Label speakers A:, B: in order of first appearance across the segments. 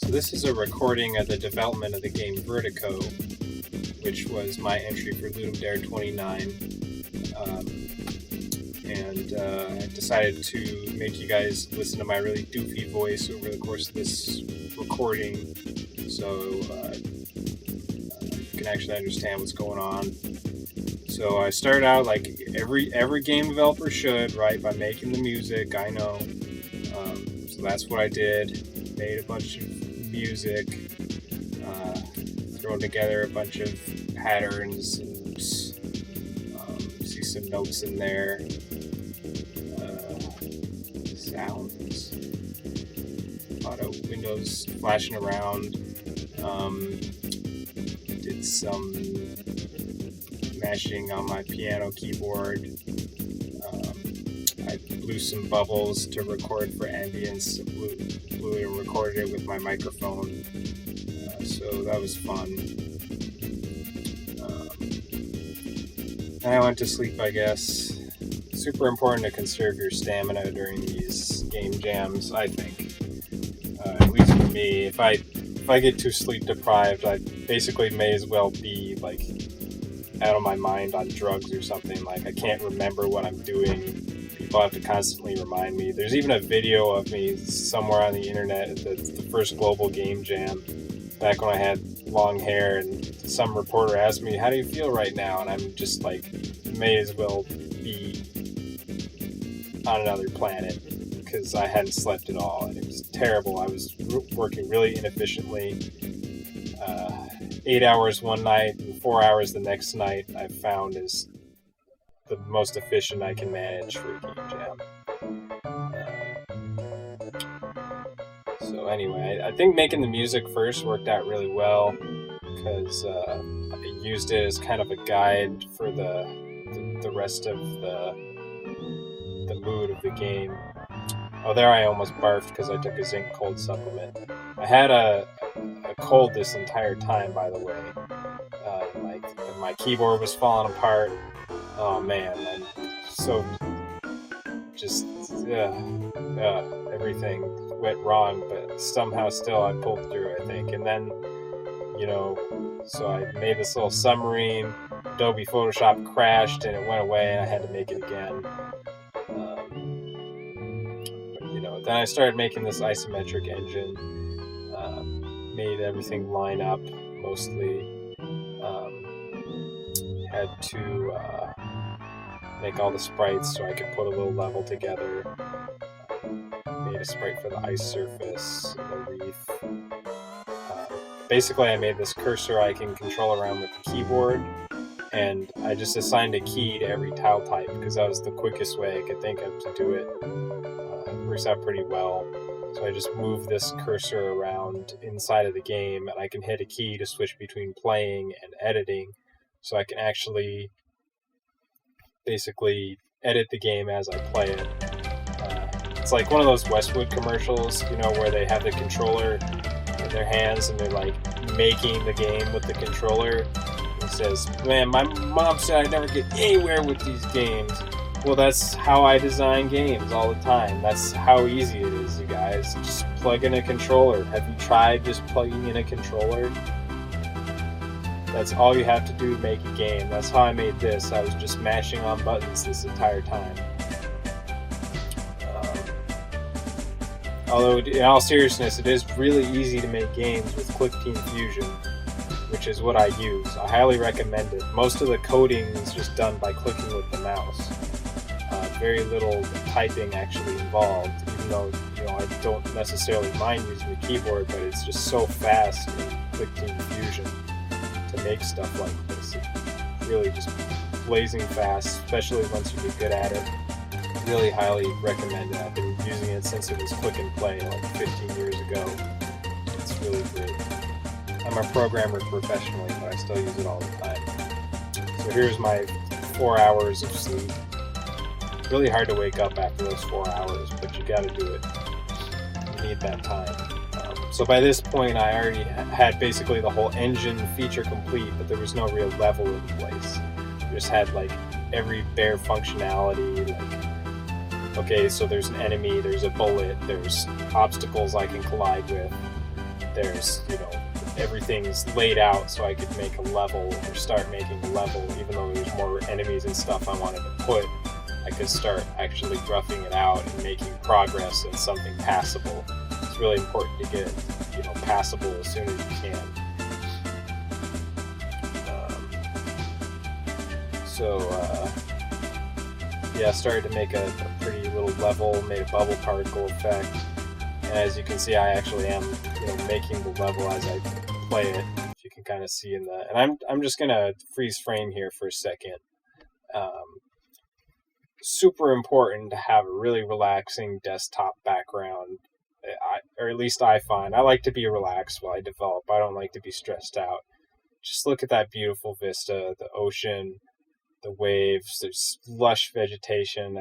A: So this is a recording of the development of the game Vertico, which was my entry for Ludum Dare 29. I decided to make you guys listen to my really doofy voice over the course of this recording, so you can actually understand what's going on. So I started out like every game developer should, right, by making the music. I know. So that's what I did. Made a bunch of music, thrown together a bunch of patterns, and see some notes in there. Sounds. A lot of windows flashing around. Did some mashing on my piano keyboard. I blew some bubbles to record for ambience. Blew and recorded it with my microphone. So that was fun. And I went to sleep, I guess. Super important to conserve your stamina during these game jams, I think. At least for me, if I get too sleep deprived, I basically may as well be like out of my mind on drugs or something. Like I can't remember what I'm doing. People have to constantly remind me. There's even a video of me somewhere on the internet. That's the first global game jam, back when I had long hair, and some reporter asked me, "How do you feel right now?" And I'm just like, may as well be on another planet, because I hadn't slept at all, and it was terrible. I was working really inefficiently. 8 hours one night and 4 hours the next night, I found is the most efficient I can manage for a game jam. So anyway, I think making the music first worked out really well, because I used it as kind of a guide for the rest of the mood of the game. Oh, there I almost barfed because I took a zinc cold supplement. I had a cold this entire time, by the way. My keyboard was falling apart. Oh man, I'm so just everything went wrong, but somehow still I pulled through, I think. And then, so I made this little submarine. Adobe Photoshop crashed and it went away, and I had to make it again. Then I started making this isometric engine, made everything line up mostly. Had to make all the sprites so I could put a little level together. Made a sprite for the ice surface, the reef. Basically, I made this cursor I can control around with the keyboard, and I just assigned a key to every tile type because that was the quickest way I could think of to do it. It works out pretty well. So I just move this cursor around inside of the game, and I can hit a key to switch between playing and editing, so I can actually basically edit the game as I play it. It's like one of those Westwood commercials, where they have the controller in their hands and they're like making the game with the controller. It says, "Man, my mom said I'd never get anywhere with these games." Well, that's how I design games all the time. That's how easy it is, you guys. Just plug in a controller. Have you tried just plugging in a controller? That's all you have to do to make a game. That's how I made this. I was just mashing on buttons this entire time. Although, in all seriousness, it is really easy to make games with Click-Team Fusion, which is what I use. I highly recommend it. Most of the coding is just done by clicking with the mouse. Very little typing actually involved, even though I don't necessarily mind using the keyboard, but it's just so fast in Click-Team Fusion to make stuff like this. It's really just blazing fast, especially once you get good at it. Really highly recommend it. I've been using it since it was click and play like 15 years ago. It's really great. I'm a programmer professionally, but I still use it all the time. So here's my 4 hours of sleep. Really hard to wake up after those 4 hours, but you gotta do it. You need that time. So by this point, I already had basically the whole engine feature complete, but there was no real level in place. We just had like every bare functionality, like, okay, so there's an enemy, there's a bullet, there's obstacles I can collide with, there's, everything's laid out so I could make a level or start making a level, even though there's more enemies and stuff I wanted to put. I could start actually roughing it out and making progress in something passable. It's really important to get, passable as soon as you can. I started to make a pretty little level, made a bubble particle effect, and as you can see, I actually am, making the level as I play it. If you can kind of see in the, and I'm just gonna freeze frame here for a second. Super important to have a really relaxing desktop background. Or at least I find. I like to be relaxed while I develop. I don't like to be stressed out. Just look at that beautiful vista, the ocean, the waves, there's lush vegetation.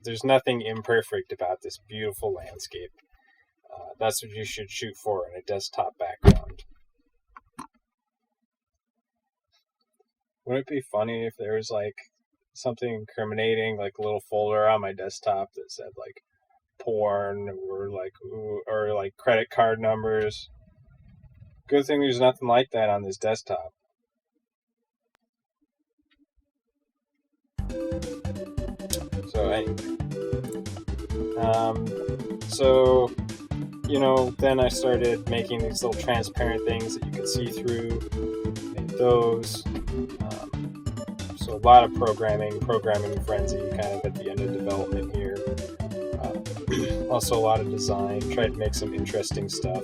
A: There's nothing imperfect about this beautiful landscape. That's what you should shoot for in a desktop background. Wouldn't it be funny if there was like something incriminating, like a little folder on my desktop that said like porn or like credit card numbers? Good thing there's nothing like that on this desktop. So anyway, then I started making these little transparent things that you could see through. Made those. So a lot of programming frenzy kind of at the end of development here. Also a lot of design. Tried to make some interesting stuff.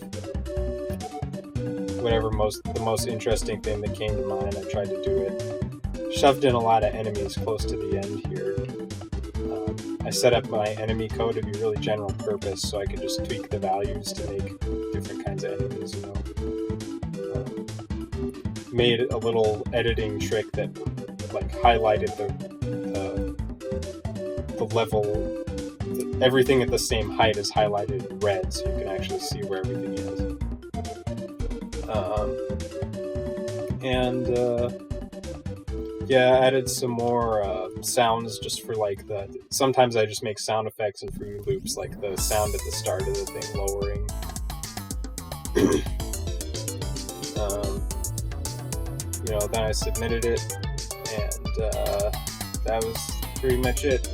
A: The most interesting thing that came to mind, I tried to do it. Shoved in a lot of enemies close to the end here. I set up my enemy code to be really general purpose, so I could just tweak the values to make different kinds of enemies, Made a little editing trick that like highlighted the level, everything at the same height is highlighted in red, so you can actually see where everything is. I added some more sounds just for like sometimes I just make sound effects and Fruity Loops, like the sound at the start of the thing lowering. Then I submitted it, and that was pretty much it.